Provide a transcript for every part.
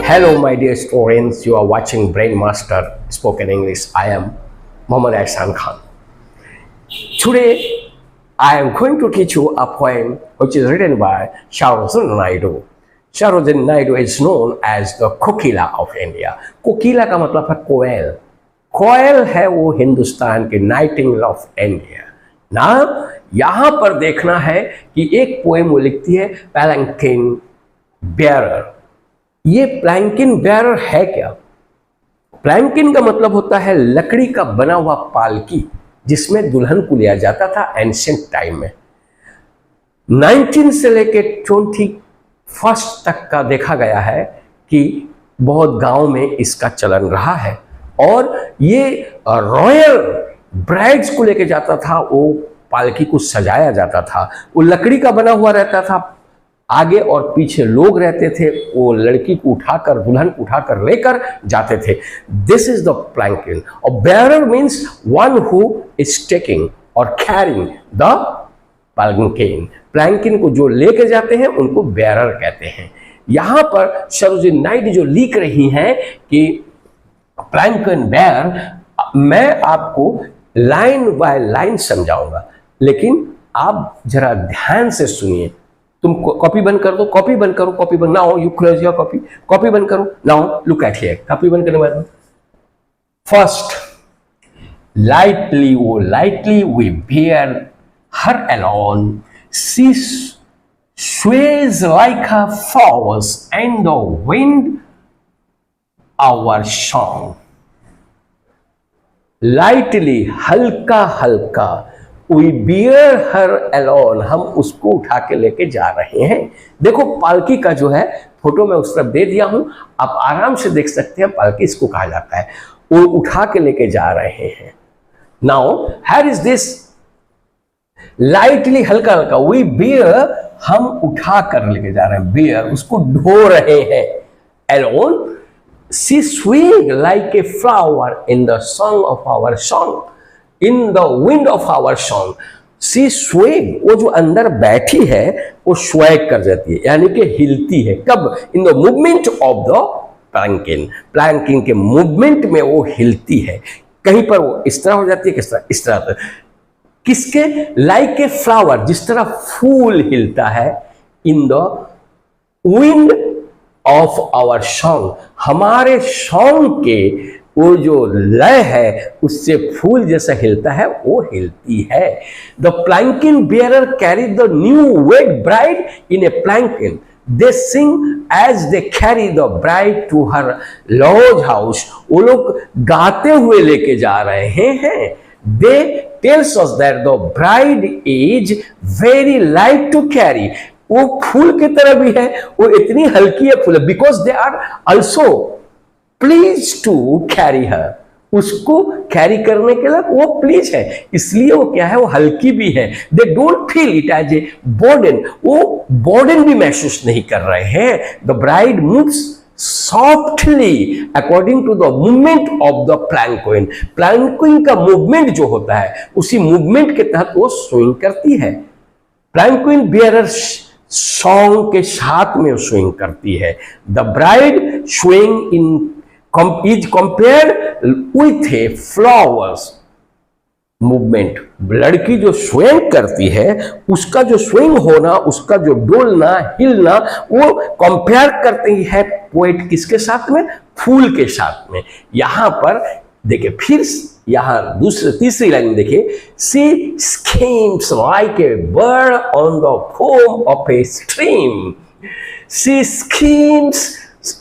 Hello, my dear students. You are watching Brain Master Spoken English. I am Muhammad Ahsan Khan. Today, I am going to teach you a poem which is written by Sarojini Naidu. Sarojini Naidu is known as the Kokila of India. Kokila का मतलब है कोयल. कोयल है वो हिंदुस्तान के Nightingale of India ना. यहाँ पर देखना है कि एक पोएम वो लिखती है प्लैंकिन बेयरर. ये प्लैंकिन बेयरर है क्या? प्लैंकिन का मतलब होता है लकड़ी का बना हुआ पालकी जिसमें दुल्हन को लिया जाता था एंशिएंट टाइम में. 19 से लेके 21 तक का देखा गया है कि बहुत गांव में इसका चलन रहा है. और ये रॉयल ब्राइड्स को लेके जाता था, वो पालकी को सजाया जाता था. वो लकड़ी का बना हुआ रहता था, आगे और पीछे लोग रहते थे. वो लड़की को उठाकर, दुल्हन को उठाकर लेकर जाते थे. This is the palanquin. और bearer means one who is taking और कैरिंग द प्लैंकिन. प्लैंकिन को जो लेके जाते हैं उनको बेयरर कहते हैं. यहां पर सरोजिनी नाइडू जो लिख रही हैं कि प्लैंकिन बेयर, मैं आपको लाइन बाय लाइन समझाऊंगा, लेकिन आप जरा ध्यान से सुनिए. तुम कॉपी बंद कर दो, कॉपी बंद करो, कॉपी बंद now you close your copy, copy बंद करो. Now look at here. Copy बंद करने के बाद first lightly we bear her alone. She sways like her flowers and the wind our song. Lightly, हल्का हल्का, we bear her alone, हम उसको उठा के लेके जा रहे हैं. देखो पालकी का जो है फोटो मैं उस तरफ दे दिया हूं, आप आराम से देख सकते हैं. पालकी इसको कहा जाता है. वो उठा के लेके जा रहे हैं. Now here is this lightly, हल्का हल्का, we bear, हम उठा कर लेके जा रहे हैं. bear, उसको ढो रहे हैं. alone, she swing like a flower in the song of our song, in the wind of our song. she swing, वो जो अंदर बैठी है वो swag कर जाती है, यानी कि हिलती है. कब? in the movement of the प्लैंकिन. प्लैंकिन के मूवमेंट में वो हिलती है. कहीं पर वो इस तरह हो जाती है, किस तरह? इस तरह. किसके? लाइक ए फ्लावर, जिस तरह फूल हिलता है. In the wind of our song, हमारे सॉन्ग के वो जो लय है उससे फूल जैसा हिलता है वो हिलती है. The palanquin bearer carry the new wed bride in a palanquin. They sing as they carry the bride to her lodge house. वो लोग गाते हुए लेके जा रहे हैं. They tells us that the bride is very light to carry. वो फूल की तरह भी है, वो इतनी हल्की है फूल, because they are also pleased to carry her. उसको कैरी करने के लिए वो प्लीज है, इसलिए वो क्या है, वो हल्की भी है. They don't feel it as a burden. वो बर्डन भी महसूस नहीं कर रहे हैं. The bride moves softly according to the movement of the palanquin. Palanquin का मूवमेंट जो होता है उसी मूवमेंट के तहत वो स्विंग करती है. प्लैंकिन बेयरर सॉन्ग के साथ में स्विंग करती है. The bride swing in is compared with a flowers movement. लड़की जो स्विंग करती है उसका जो स्विंग होना, उसका जो डोलना, हिलना, वो कंपेयर करती है पोएट किसके साथ में? फूल के साथ में. यहां पर देखिए, फिर यहां तीसरी लाइन देखिए. she schemes like a bird on the foam of a stream. she schemes,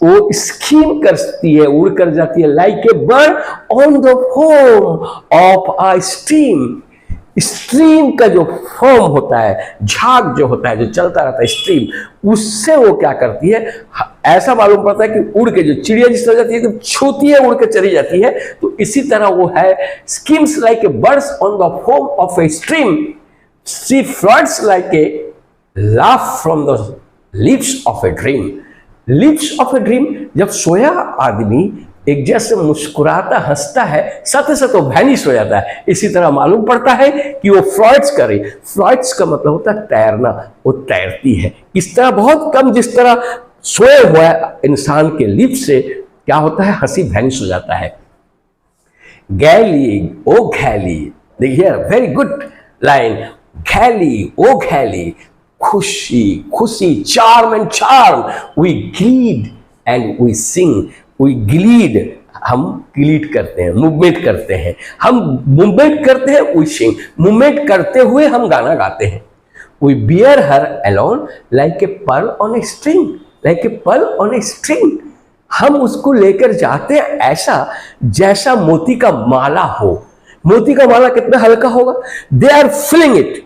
वो स्कीम करती है, उड़ कर जाती है. Like a bird on the foam of a stream. Stream का जो फोम होता है, झाग जो होता है, जो चलता रहता है स्ट्रीम, उससे वो क्या करती है, ऐसा मालूम पड़ता है कि उड़ के, जो चिड़िया जिस तरह जाती है तो छूती है, उड़ के चली जाती है, तो इसी तरह वो है. Schemes like a birds on the foam of a stream. She floods like a laugh from the lips of a dream. Lips of a dream, जब सोया आदमी एक जैसे मुस्कुराता हंसता है, साथ साथ वो वैनिश हो जाता है. इसी तरह मालूम पड़ता है कि वो फ्लॉइट्स करे. फ्लॉइट्स का मतलब होता है तैरना, वो तैरती है. इस तरह बहुत कम, जिस तरह सोए हुए इंसान के लिप्स से क्या होता है, हंसी वैनिश हो जाता है। गैली ओ गैली, देखिए very good line, gaily O gaily, खुशी खुशी, charm and charm, we glide and we sing, we glide, हम ग्लीड करते हैं, मूवमेंट करते हैं, हम मूवमेंट करते हैं, वी सिंग, मूवमेंट करते हुए हम गाना गाते हैं। We bear her alone like a pearl on a string, like a pearl on a string, हम उसको लेकर जाते हैं ऐसा जैसा मोती का माला हो। मोती का माला कितना हल्का होगा, दे आर फीलिंग इट,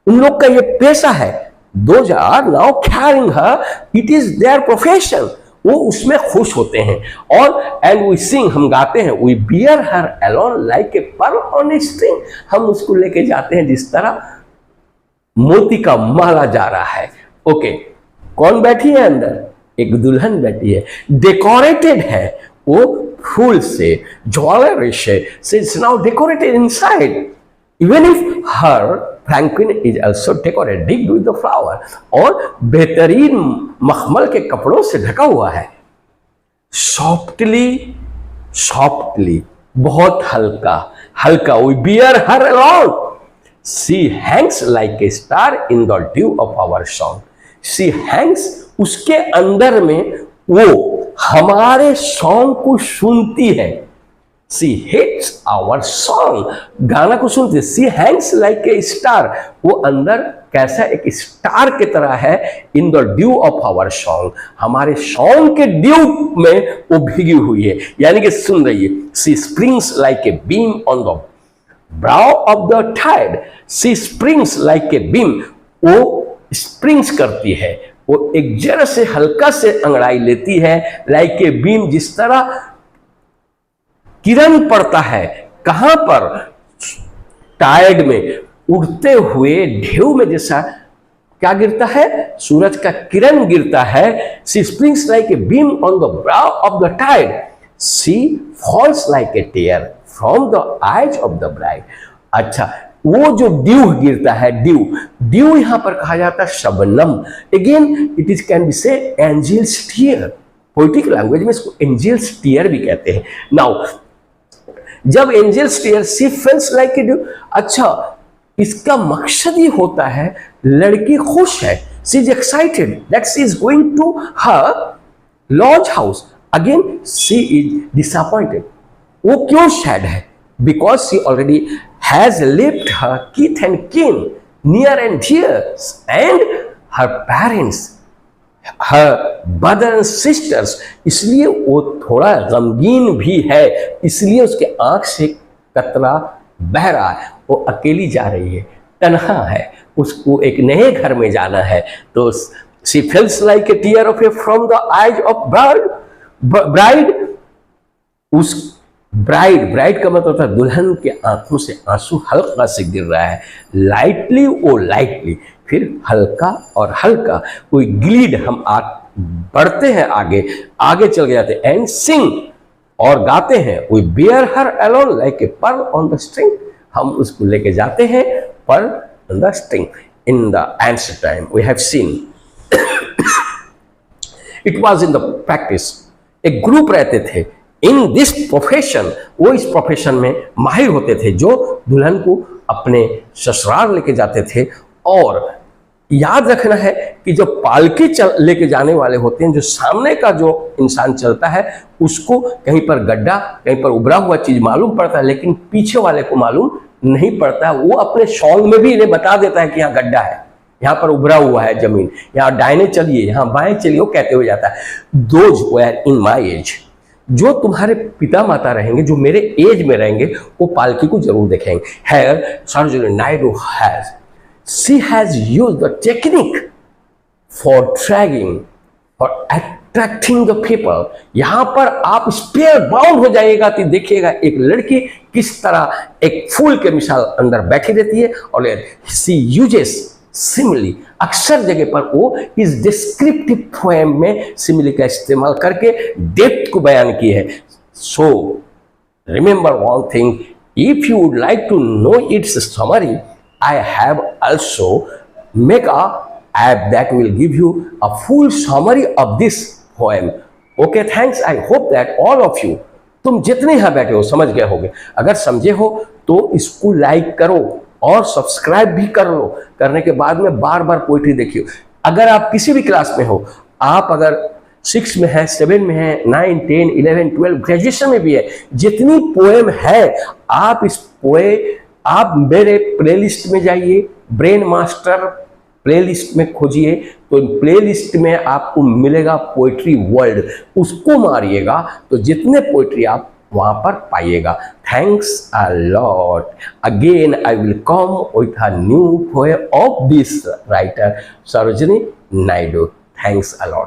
उन लोग का ये पेशा है। Those are now carrying her, it is their profession, वो उसमें खुश होते हैं। और एंड वी सिंग, हम गाते हैं, we bear her alone like a pearl on a string, हम उसको लेके जाते हैं जिस तरह मोती का माला जा रहा है। ओके, कौन बैठी है अंदर, एक दुल्हन बैठी है, डेकोरेटेड है वो फूल से, ज्वेलरी से, it's now decorated inside, even if her palanquin is also decorated with the flower, और बेहतरीन मखमल के कपड़ों से ढका हुआ है। सॉफ्टली सॉफ्टली, बहुत हल्का हल्का, we bear her alone, she hangs like a star in the dew of our song, she hangs, उसके अंदर में वो हमारे सॉन्ग को सुनती है, she hits our song, गाना को सुनती है, she hangs like a star, वो अंदर कैसा एक स्टार की तरह है, in the dew of our song, हमारे सॉन्ग के ड्यू में वो भीगी हुई है, यानी कि सुन रही है। she springs like a beam on the brow of the tide, she springs like a beam, वो springs करती है, वो एक जरा से हल्का से अंगड़ाई लेती है, like a beam, जिस तरह किरण पड़ता है, कहां पर, टाइड में, उड़ते हुए ढेउ में जैसा क्या गिरता है, सूरज का किरण गिरता है। she springs like a beam on the brow of the tide, she falls like a tear from the eyes of the bride। अच्छा, वो जो ड्यू गिरता है, ड्यू, ड्यू यहां पर कहा जाता है शबनम, again it is can be say angels tear, poetic language में इसको एंजल्स टीयर भी कहते हैं। नाउ जब angels tear, she falls like a dew, अच्छा इसका मकसद ये होता है लड़की खुश है, she is excited that she is going to her lodge house, again she is disappointed, वो क्यों सैड है, because she already has left her kith and kin near and dear and her parents, her brother and sisters, इसलिए वो थोड़ा गमगीन भी है, इसलिए उसके आंख से कतरा बह रहा है, वो अकेली जा रही है, तन्हा है, उसको एक नए घर में जाना है। तो she feels like a tear of a from the eyes of bride, उस ब्राइड का मतलब होता है दुल्हन के आंखों से आंसू हल्का से गिर रहा है, लाइटली ओ लाइटली, फिर हल्का और हल्का, कोई ग्लीड, हम बढ़ते हैं आगे, आगे चल के जाते हैं, एंड सिंग, और गाते हैं, we bear her alone like a pearl on the string, हम उसको लेके जाते हैं pearl on the string. In the ancient time we have seen it was in the practice, एक ग्रुप रहते थे इन दिस प्रोफेशन, वो इस प्रोफेशन में माहिर होते थे, जो दुल्हन को अपने ससुराल लेके जाते थे। और याद रखना है कि जो पालकी लेके जाने वाले होते हैं, जो सामने का जो इंसान चलता है उसको कहीं पर गड्ढा, कहीं पर उभरा हुआ चीज मालूम पड़ता है, लेकिन पीछे वाले को मालूम नहीं पड़ता है। वो अपने सॉन्ग में भी इन्हें बता देता है कि यहाँ गड्ढा है, यहाँ पर उभरा हुआ है जमीन, यहाँ दाहिने चलिए, यहाँ बाएं चलिए, वो कहते हुए जाता है। Those were in my age, जो तुम्हारे पिता माता रहेंगे, जो मेरे एज में रहेंगे, वो पालकी को जरूर देखेंगे। Here Sarojini Naidu she has used the technique for dragging, for attracting the people। यहाँ पर आप स्पेयर बाउंड हो जाइएगा तो देखिएगा एक लड़की किस तरह एक फूल के मिसाल अंदर बैठी रहती है, और she uses सिमिली, अक्सर जगह पर वो इस डिस्क्रिप्टिव पोएम में सिमिली का इस्तेमाल करके डेप्थ को बयान की है। So remember one thing, if you would like to know its summary, I have also make a app that will give you a full summary of this poem. Okay, thanks. I hope that all of you, तुम जितने यहाँ बैठे हो समझ गए होगे। अगर समझे हो तो इसको लाइक करो और सब्सक्राइब भी कर लो। करने के बाद में बार बार पोइट्री देखियो। अगर आप किसी भी क्लास में हो, आप अगर 6 में है, 7 में है, 9, 10, 11, 12 ग्रेजुएशन में भी है, जितनी पोएम है आप मेरे प्लेलिस्ट में जाइए, ब्रेन मास्टर प्लेलिस्ट में खोजिए, तो प्लेलिस्ट में आपको मिलेगा पोइट्री वर्ल्ड, उसको मारिएगा तो जितने पोइट्री आप वहां पर पाइएगा। Thanks a lot. Again I will come with a new poem of this writer Sarojini Naidu. Thanks a lot.